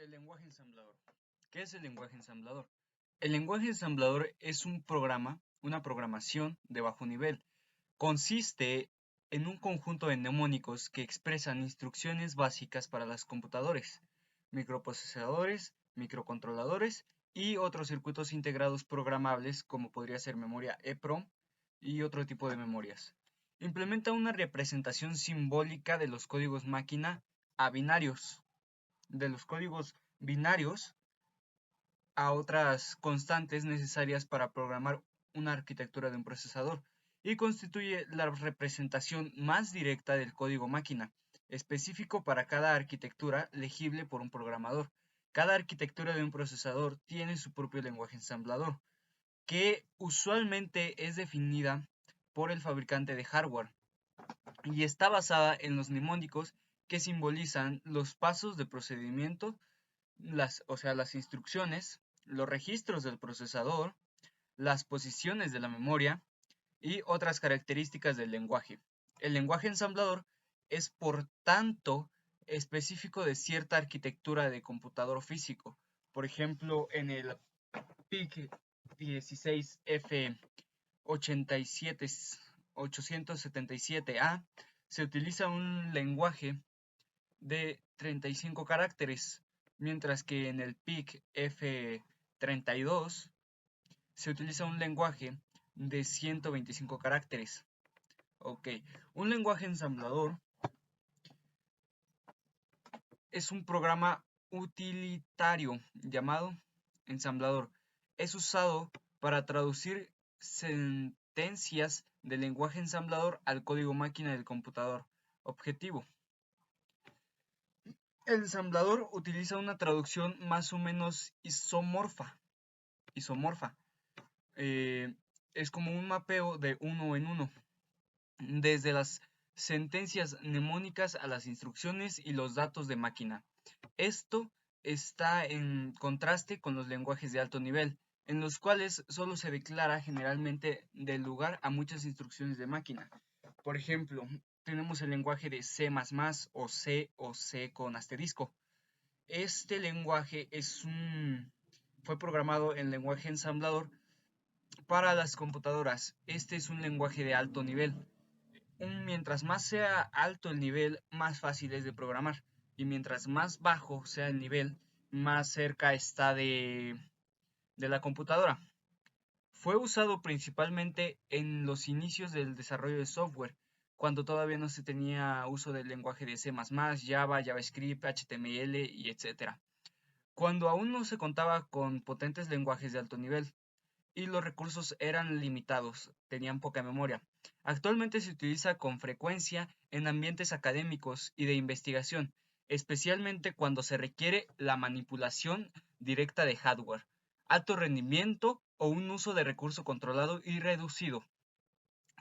El lenguaje ensamblador. ¿Qué es el lenguaje ensamblador? El lenguaje ensamblador es un programa, una programación de bajo nivel. Consiste en un conjunto de mnemónicos que expresan instrucciones básicas para los computadores, microprocesadores, microcontroladores y otros circuitos integrados programables como podría ser memoria EPROM y otro tipo de memorias. Implementa una representación simbólica de los códigos máquina a binarios, de los códigos binarios a otras constantes necesarias para programar una arquitectura de un procesador y constituye la representación más directa del código máquina, específico para cada arquitectura legible por un programador. Cada arquitectura de un procesador tiene su propio lenguaje ensamblador, que usualmente es definida por el fabricante de hardware y está basada en los mnemónicos que simbolizan los pasos de procedimiento, las instrucciones, los registros del procesador, las posiciones de la memoria y otras características del lenguaje. El lenguaje ensamblador es, por tanto, específico de cierta arquitectura de computador físico. Por ejemplo, en el PIC 16F87 877A se utiliza un lenguaje de 35 caracteres, mientras que en el PIC F32 se utiliza un lenguaje de 125 caracteres. Ok, un lenguaje ensamblador es un programa utilitario llamado ensamblador. Es usado para traducir sentencias del lenguaje ensamblador al código máquina del computador objetivo. El ensamblador utiliza una traducción más o menos isomorfa. Eh, es como un mapeo de uno en uno, desde las sentencias mnemónicas a las instrucciones y los datos de máquina. Esto está en contraste con los lenguajes de alto nivel, en los cuales solo se declara generalmente del lugar a muchas instrucciones de máquina. Por ejemplo, tenemos el lenguaje de C++ o C con asterisco. Este lenguaje fue programado en lenguaje ensamblador para las computadoras. Este es un lenguaje de alto nivel. Mientras más sea alto el nivel, más fácil es de programar. Y mientras más bajo sea el nivel, más cerca está de la computadora. Fue usado principalmente en los inicios del desarrollo de software, cuando todavía no se tenía uso del lenguaje de C++, Java, JavaScript, HTML y etc. Cuando aún no se contaba con potentes lenguajes de alto nivel y los recursos eran limitados, tenían poca memoria. Actualmente se utiliza con frecuencia en ambientes académicos y de investigación, especialmente cuando se requiere la manipulación directa de hardware, alto rendimiento o un uso de recurso controlado y reducido.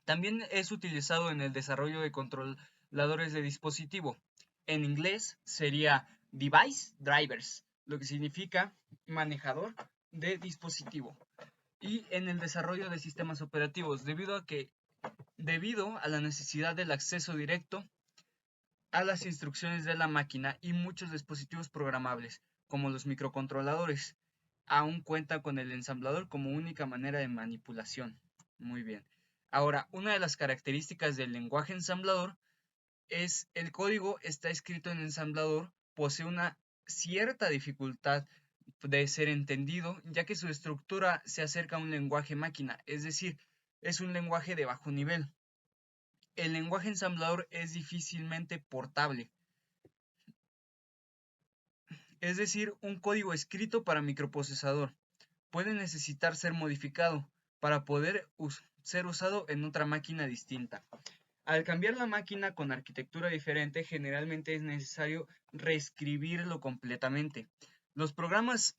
También es utilizado en el desarrollo de controladores de dispositivo. En inglés sería Device Drivers, lo que significa manejador de dispositivo. Y en el desarrollo de sistemas operativos, debido a la necesidad del acceso directo a las instrucciones de la máquina y muchos dispositivos programables, como los microcontroladores, aún cuentan con el ensamblador como única manera de manipulación. Muy bien. Ahora, una de las características del lenguaje ensamblador es el código está escrito en ensamblador, posee una cierta dificultad de ser entendido, ya que su estructura se acerca a un lenguaje máquina, es decir, es un lenguaje de bajo nivel. El lenguaje ensamblador es difícilmente portable, es decir, un código escrito para microprocesador puede necesitar ser modificado para poder ser usado en otra máquina distinta. Al cambiar la máquina con arquitectura diferente, generalmente es necesario reescribirlo completamente. Los programas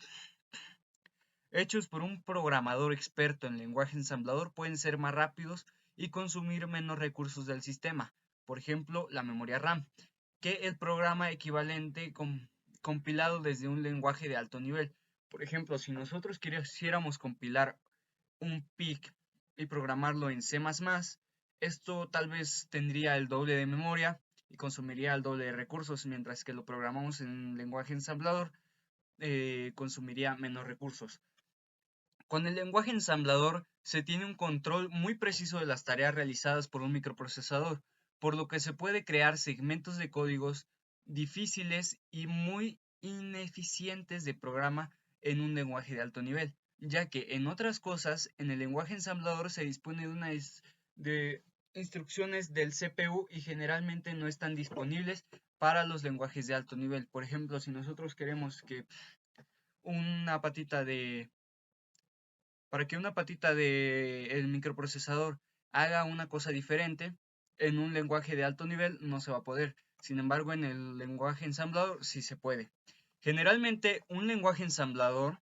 hechos por un programador experto en lenguaje ensamblador pueden ser más rápidos y consumir menos recursos del sistema, por ejemplo, la memoria RAM, que el programa equivalente compilado desde un lenguaje de alto nivel. Por ejemplo, si nosotros quisiéramos compilar un PIC y programarlo en C++, esto tal vez tendría el doble de memoria y consumiría el doble de recursos, mientras que lo programamos en lenguaje ensamblador, consumiría menos recursos. Con el lenguaje ensamblador se tiene un control muy preciso de las tareas realizadas por un microprocesador, por lo que se puede crear segmentos de códigos difíciles y muy ineficientes de programa en un lenguaje de alto nivel, ya que en otras cosas, en el lenguaje ensamblador se dispone de instrucciones del CPU y generalmente no están disponibles para los lenguajes de alto nivel. Por ejemplo, si nosotros queremos que una patita de para que una patita del microprocesador haga una cosa diferente, en un lenguaje de alto nivel no se va a poder. Sin embargo, en el lenguaje ensamblador sí se puede. Generalmente, un lenguaje ensamblador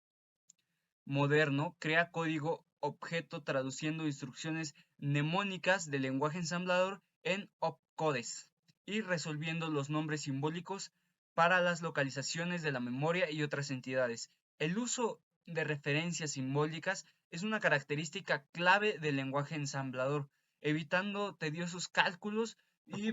moderno crea código objeto traduciendo instrucciones mnemónicas del lenguaje ensamblador en opcodes y resolviendo los nombres simbólicos para las localizaciones de la memoria y otras entidades. El uso de referencias simbólicas es una característica clave del lenguaje ensamblador, evitando tediosos cálculos y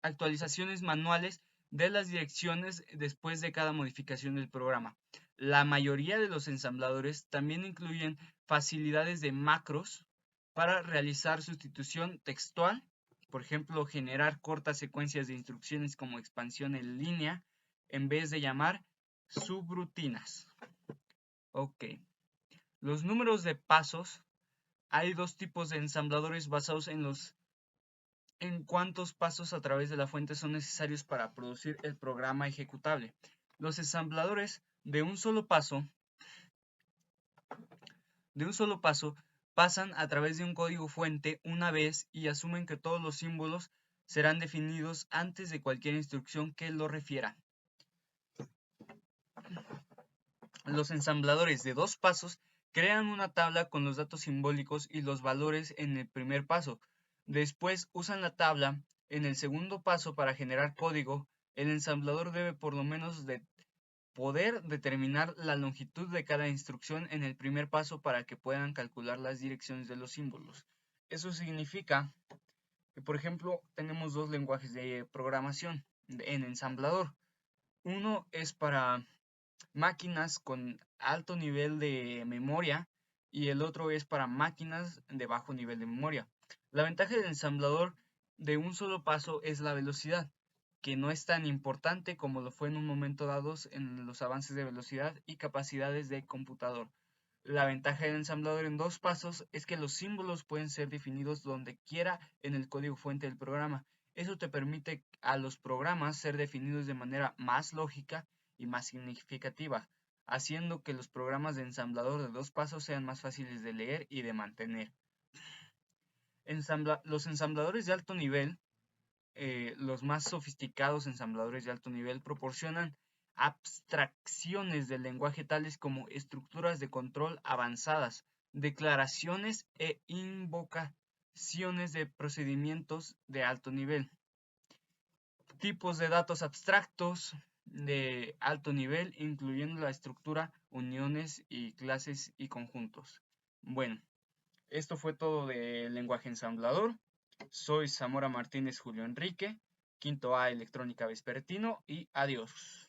actualizaciones manuales de las direcciones después de cada modificación del programa. La mayoría de los ensambladores también incluyen facilidades de macros para realizar sustitución textual, por ejemplo, generar cortas secuencias de instrucciones como expansión en línea en vez de llamar subrutinas. Ok. Los números de pasos. Hay dos tipos de ensambladores basados en cuántos pasos a través de la fuente son necesarios para producir el programa ejecutable. Los ensambladores de un solo paso pasan a través de un código fuente una vez y asumen que todos los símbolos serán definidos antes de cualquier instrucción que lo refiera. Los ensambladores de dos pasos crean una tabla con los datos simbólicos y los valores en el primer paso. Después usan la tabla en el segundo paso para generar código. El ensamblador debe por lo menos poder determinar la longitud de cada instrucción en el primer paso para que puedan calcular las direcciones de los símbolos. Eso significa que, por ejemplo, tenemos dos lenguajes de programación en ensamblador. Uno es para máquinas con alto nivel de memoria y el otro es para máquinas de bajo nivel de memoria. La ventaja del ensamblador de un solo paso es la velocidad, que no es tan importante como lo fue en un momento dado en los avances de velocidad y capacidades de computador. La ventaja del ensamblador en dos pasos es que los símbolos pueden ser definidos donde quiera en el código fuente del programa. Eso te permite a los programas ser definidos de manera más lógica y más significativa, haciendo que los programas de ensamblador de dos pasos sean más fáciles de leer y de mantener. Los ensambladores de alto nivel, los más sofisticados ensambladores de alto nivel, proporcionan abstracciones del lenguaje tales como estructuras de control avanzadas, declaraciones e invocaciones de procedimientos de alto nivel, tipos de datos abstractos de alto nivel, incluyendo la estructura, uniones y clases y conjuntos. Bueno, esto fue todo del lenguaje ensamblador. Soy Zamora Martínez Julio Enrique, quinto A Electrónica Vespertino y adiós.